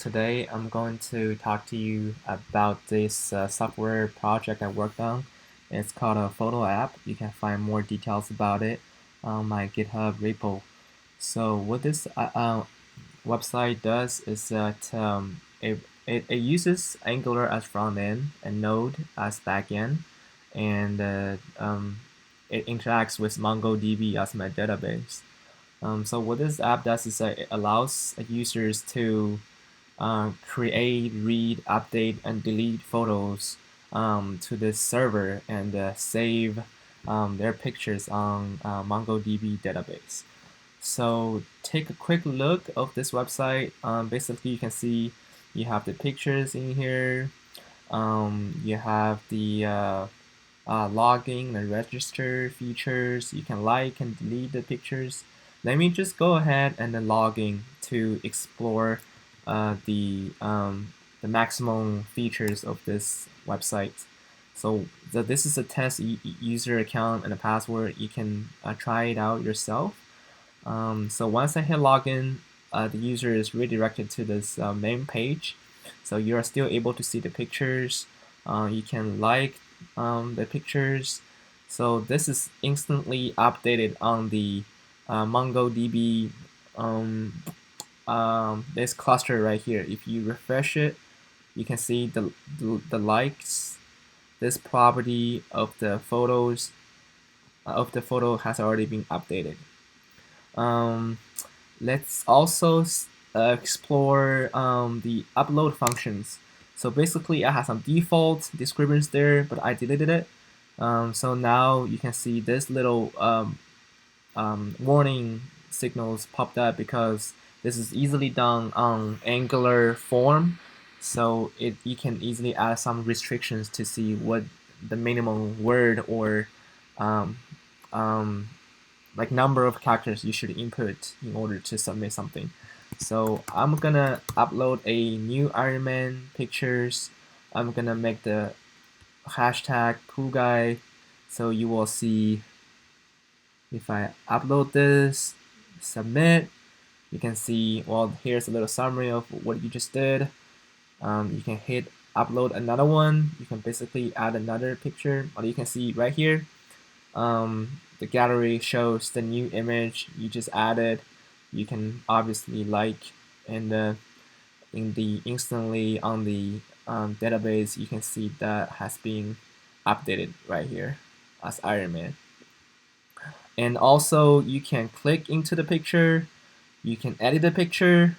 today I'm going to talk to you about this software project I worked on. It's called a PhotoApp. You can find more details about it on my GitHub repo. So what this website does is that it uses Angular as front end and Node as back end, and it interacts with MongoDB as my database. So what this app does is it allows users to create, read, update, and delete photos to this server and save their pictures on MongoDB database. So take a quick look of this website. Basically, you can see you have the pictures in here. You have the logging and register features. You can like and delete the pictures. Let me just go ahead and then log in to explore the maximum features of this website. So this is a test user account and a password. You can try it out yourself. So once I hit login, the user is redirected to this main page. So you are still able to see the pictures. You can like the pictures. So this is instantly updated on the MongoDB this cluster right here. If you refresh it, you can see the likes. This property of the photos of the photo has already been updated. Let's also explore the upload functions. So basically, I have some default descriptions there, but I deleted it. So now you can see this little warning signals popped up because this is easily done on Angular form. So you can easily add some restrictions to see what the minimum word or like number of characters you should input in order to submit something. So I'm gonna upload a new Iron Man pictures. I'm gonna make the hashtag cool guy, so you will see if I upload this, submit, you can see, well, here's a little summary of what you just did. You can hit upload another one. You can basically add another picture, or you can see right here. The gallery shows the new image you just added. You can obviously like, and in the instantly on the database, you can see that has been updated right here as Iron Man. And also you can click into the picture, you can edit the picture,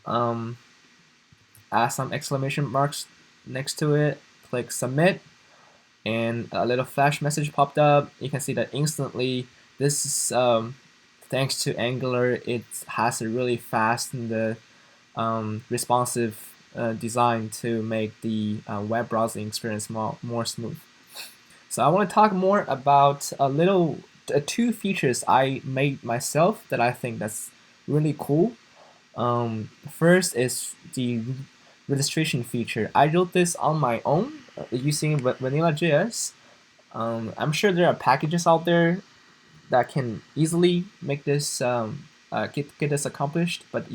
add some exclamation marks next to it, click submit, and a little flash message popped up. You can see that instantly this is thanks to Angular, it has a really fast and responsive design to make the web browsing experience more smooth. So I want to talk more about two features I made myself that I think that's really cool. First is the registration feature. I wrote this on my own using Vanilla.js. I'm sure there are packages out there that can easily make this get this accomplished, but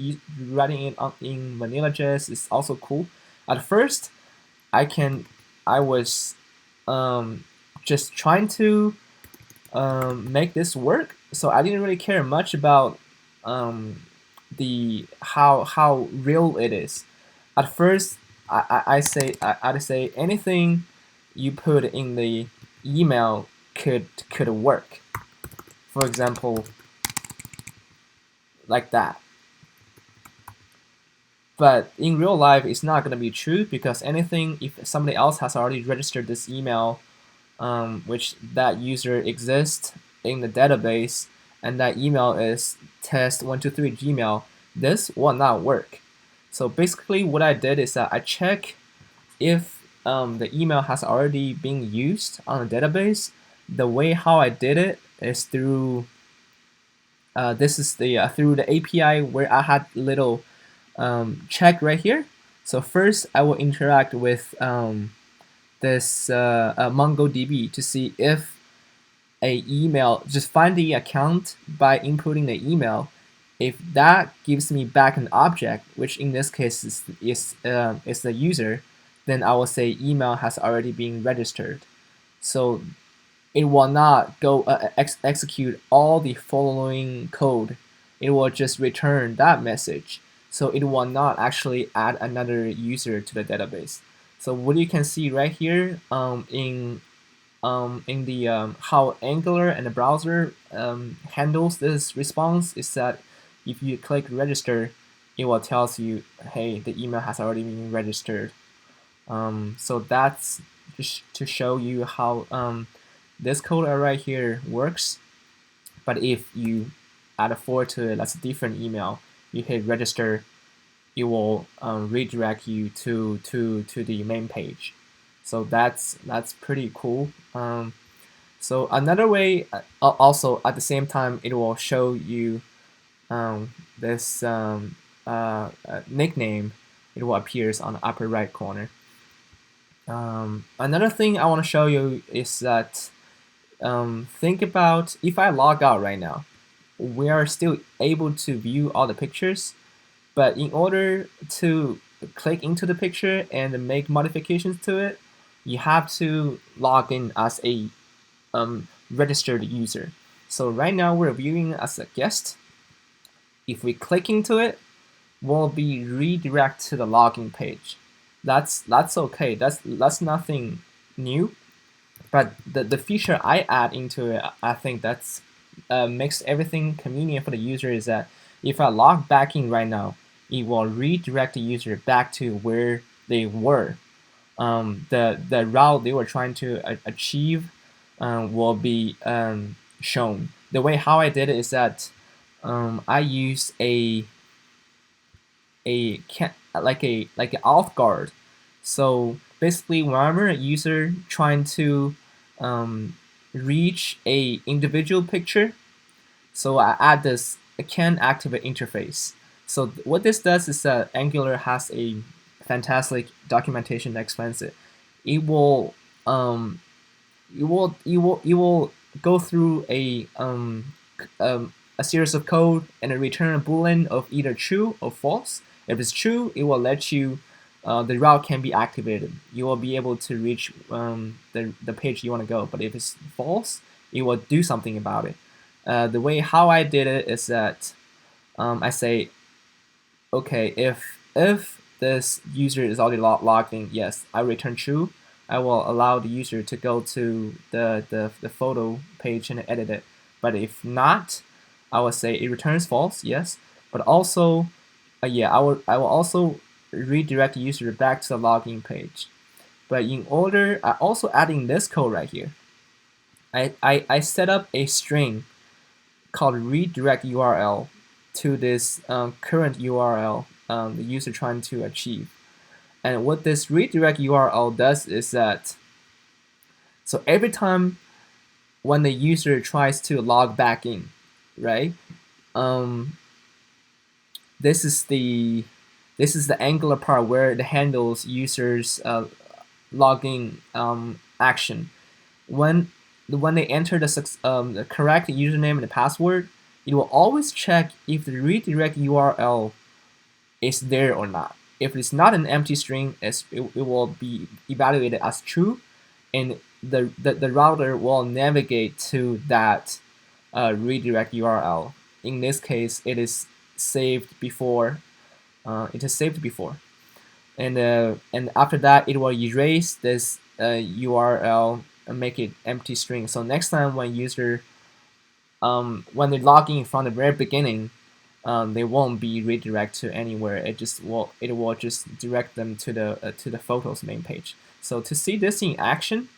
writing it in Vanilla.js is also cool. At first, I was just trying to make this work, so I didn't really care much about the how real it is. At first, I'd say anything you put in the email could work. For example, like that. But in real life, it's not gonna be true because anything, if somebody else has already registered this email, which that user exists in the database, and that email is test123gmail, this will not work. So basically what I did is that I check if the email has already been used on the database. The way how I did it is through this is the through the API where I had little check right here. So first I will interact with this MongoDB to see if a email, just find the account by inputting the email. if that gives me back an object, which in this case is the user, then I will say email has already been registered. So it will not go execute all the following code. It will just return that message. So it will not actually add another user to the database. So what you can see right here in the how Angular and the browser handles this response is that if you click register, it will tells you, hey, the email has already been registered. So that's just to show you how this code right here works. But if you add a forward to it, that's a different email. You hit register, it will redirect you to the main page. So that's pretty cool. So another way, also at the same time, it will show you this nickname. It will appears on the upper right corner. Another thing I want to show you is that think about if I log out right now, we are still able to view all the pictures, but in order to click into the picture and make modifications to it, you have to log in as a registered user. So right now we're viewing as a guest. If we click into it, we'll be redirected to the login page. That's okay. That's nothing new. But the feature I add into it, I think that's makes everything convenient for the user is that if I log back in right now, it will redirect the user back to where they were. The route they were trying to achieve will be shown. The way how I did it is that I used like an auth guard. So basically, whenever a user trying to reach a individual picture, so I add this can activate interface. So what this does is that Angular has a fantastic documentation that explains it. It will go through a series of code and return a boolean of either true or false. If it's true, it will let you the route can be activated. You will be able to reach the page you want to go. But if it's false, it will do something about it. The way how I did it is that I say, okay, if this user is already logged in, yes, I return true. I will allow the user to go to the photo page and edit it. But if not, I will say it returns false, yes. But also, I will also redirect the user back to the login page. But in order, I also adding this code right here. I set up a string called redirect URL to this current URL the user trying to achieve. And what this redirect URL does is that, so every time when the user tries to log back in, right? This is the Angular part where it handles users login action. When they enter the correct username and the password, it will always check if the redirect URL is there or not. If it's not an empty string, it will be evaluated as true, and the router will navigate to that redirect URL. In this case, it is saved before. And after that, it will erase this URL and make it empty string. So next time when user when they log in from the very beginning, they won't be redirected to anywhere. It will just direct them to the photos main page. So to see this in action,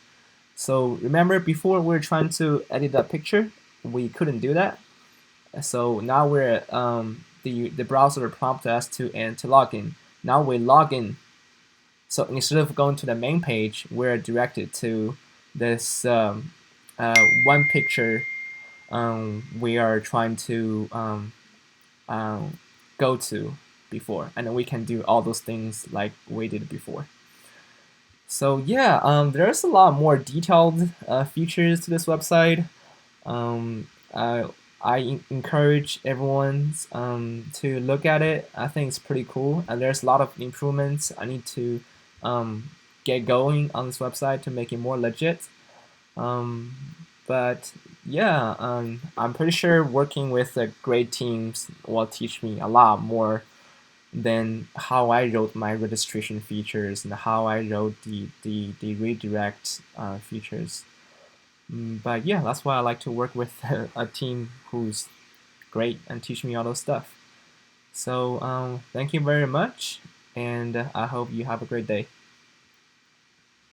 so remember before we were trying to edit that picture, we couldn't do that. So now we're the browser prompted us to log in. Now we log in. So instead of going to the main page, we're directed to this one picture we are trying to go to before, and then we can do all those things like we did before. So yeah, there's a lot more detailed features to this website. I encourage everyone to look at it. I think it's pretty cool, and there's a lot of improvements I need to um, get going on this website to make it more legit. Um, but yeah, I'm pretty sure working with great teams will teach me a lot more than how I wrote my registration features and how I wrote the redirect features. But yeah, that's why I like to work with a team who's great and teach me all those stuff. So thank you very much, and I hope you have a great day.